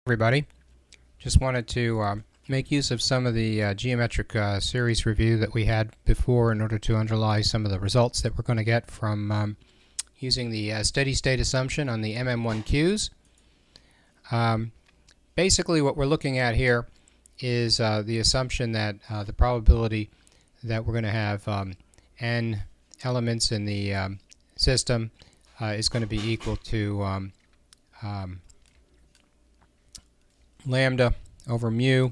Everybody, just wanted to make use of some of the geometric series review that we had before in order to underlie some of the results that we're going to get from using the steady state assumption on the MM1Qs. Basically what we're looking at here is the assumption that the probability that we're going to have n elements in the system is going to be equal to lambda over mu,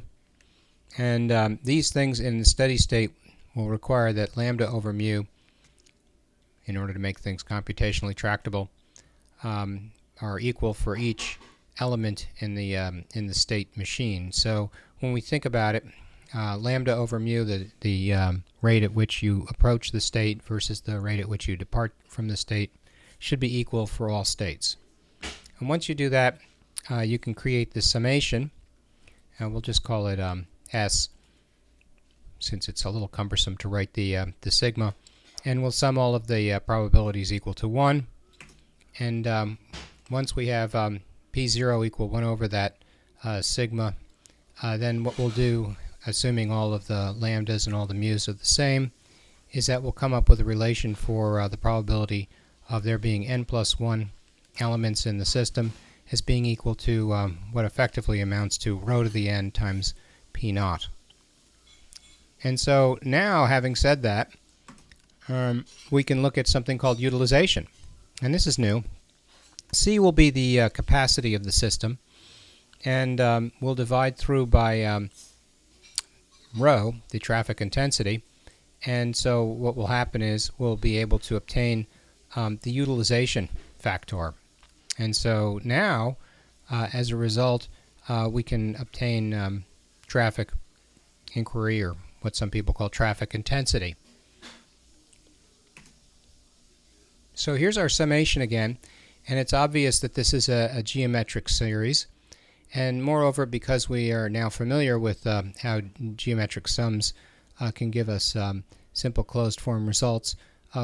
and these things in the steady state will require that lambda over mu, in order to make things computationally tractable, are equal for each element in the state machine. So when we think about it, lambda over mu, the rate at which you approach the state versus the rate at which you depart from the state, should be equal for all states. And once you do that, you can create the summation, and we'll just call it S, since it's a little cumbersome to write the sigma, and we'll sum all of the probabilities equal to 1. And once we have P0 equal 1 over that sigma, then what we'll do, assuming all of the lambdas and all the mu's are the same, is that we'll come up with a relation for the probability of there being n plus 1 elements in the system as being equal to what effectively amounts to rho to the n times p naught. And so now, having said that, we can look at something called utilization. And this is new. C will be the capacity of the system, and we'll divide through by rho, the traffic intensity. And so what will happen is we'll be able to obtain the utilization factor. And so now, as a result, we can obtain traffic inquiry, or what some people call traffic intensity. So here's our summation again, and it's obvious that this is a geometric series. And moreover, because we are now familiar with how geometric sums can give us simple closed form results,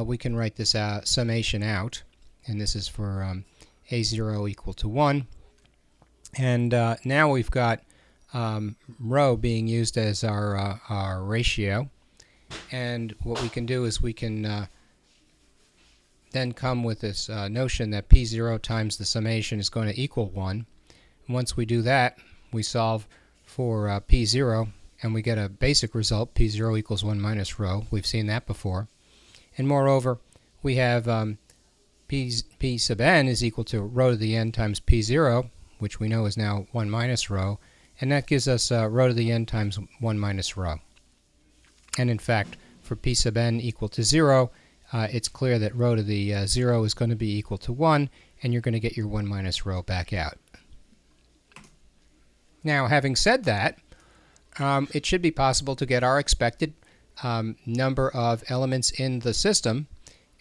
we can write this summation out, and this is for A0 equal to 1. And now we've got rho being used as our ratio. And what we can do is we can then come with this notion that P0 times the summation is going to equal 1. And once we do that, we solve for P0, and we get a basic result, P0 equals 1 minus rho. We've seen that before. And moreover, we have P sub n is equal to rho to the n times P0, which we know is now 1 minus rho, and that gives us rho to the n times 1 minus rho. And in fact, for P sub n equal to 0, it's clear that rho to the 0 is going to be equal to 1, and you're going to get your 1 minus rho back out. Now, having said that, it should be possible to get our expected number of elements in the system,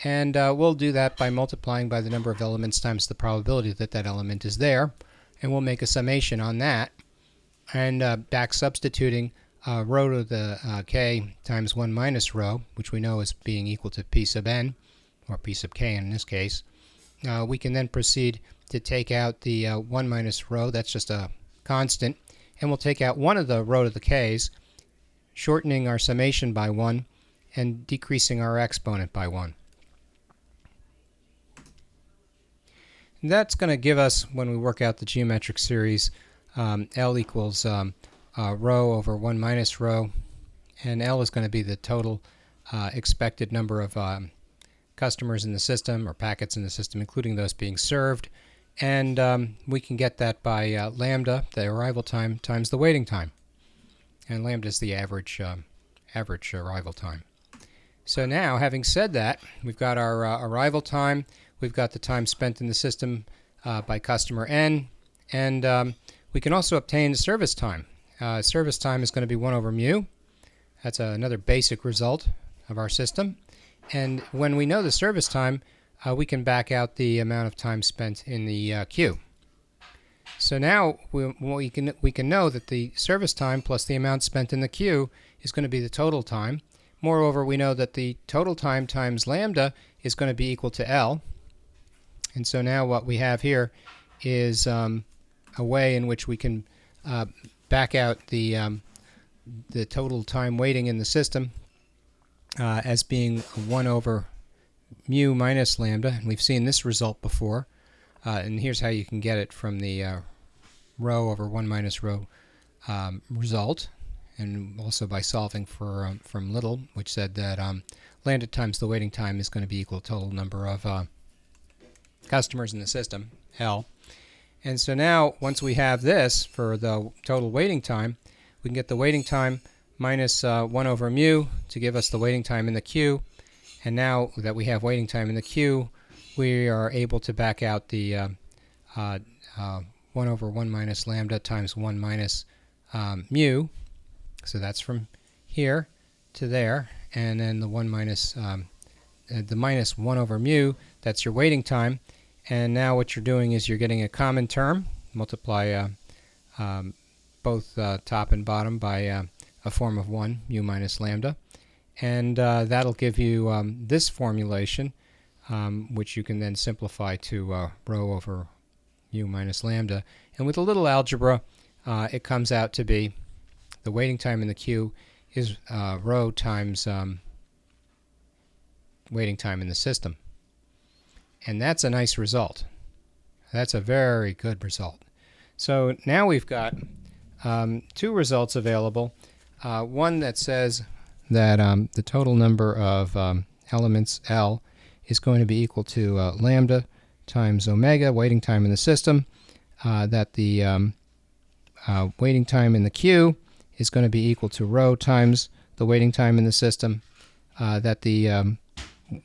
and we'll do that by multiplying by the number of elements times the probability that that element is there, and we'll make a summation on that, and back substituting rho to the k times 1 minus rho, which we know is being equal to P sub n, or P sub k in this case. We can then proceed to take out the 1 minus rho, that's just a constant, and we'll take out one of the rho to the k's, shortening our summation by 1 and decreasing our exponent by 1. And that's going to give us, when we work out the geometric series, L equals rho over 1 minus rho, and L is going to be the total expected number of customers in the system, or packets in the system, including those being served. And we can get that by lambda, the arrival time, times the waiting time. And lambda is the average arrival time. So now, having said that, we've got our arrival time, we've got the time spent in the system by customer n, and we can also obtain service time. Service time is going to be 1 over mu. That's another basic result of our system. And when we know the service time, we can back out the amount of time spent in the queue. So now we can know that the service time plus the amount spent in the queue is going to be the total time. Moreover, we know that the total time times lambda is going to be equal to L. And so now what we have here is a way in which we can back out the total time waiting in the system as being 1 over mu minus lambda, and we've seen this result before, and here's how you can get it from the rho over 1 minus rho result, and also by solving for from Little, which said that lambda times the waiting time is going to be equal to total number of customers in the system, L. And so now, once we have this for the total waiting time, we can get the waiting time minus 1 over mu to give us the waiting time in the queue. And now that we have waiting time in the queue, we are able to back out the 1 over 1 minus lambda times 1 minus mu. So that's from here to there. And then the 1 minus, the minus 1 over mu, that's your waiting time. And now what you're doing is you're getting a common term, multiply both top and bottom by a form of 1, mu minus lambda. And that'll give you this formulation, which you can then simplify to rho over mu minus lambda. And with a little algebra, it comes out to be the waiting time in the queue is rho times waiting time in the system. And that's a nice result. That's a very good result. So now we've got two results available. One that says that the total number of elements L is going to be equal to lambda times omega, waiting time in the system, that the waiting time in the queue is going to be equal to rho times the waiting time in the system, that the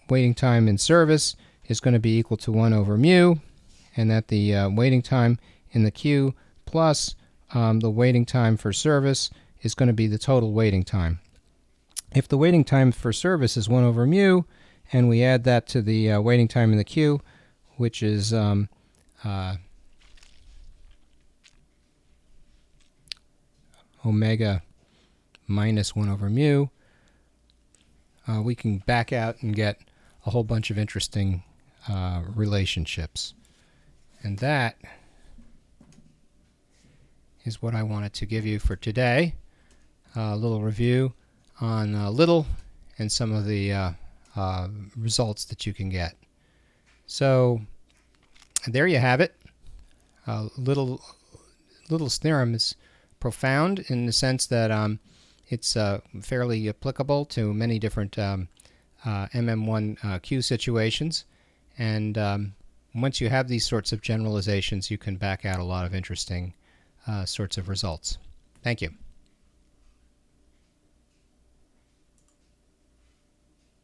waiting time in service is going to be equal to 1 over mu, and that the waiting time in the queue plus the waiting time for service is going to be the total waiting time. If the waiting time for service is 1 over mu, and we add that to the waiting time in the queue, which is omega minus 1 over mu, we can back out and get a whole bunch of interesting relationships. And that is what I wanted to give you for today. A little review on Little and some of the results that you can get. So there you have it. Little's theorem is profound in the sense that it's fairly applicable to many different MM1Q situations, and once you have these sorts of generalizations, you can back out a lot of interesting sorts of results. Thank you.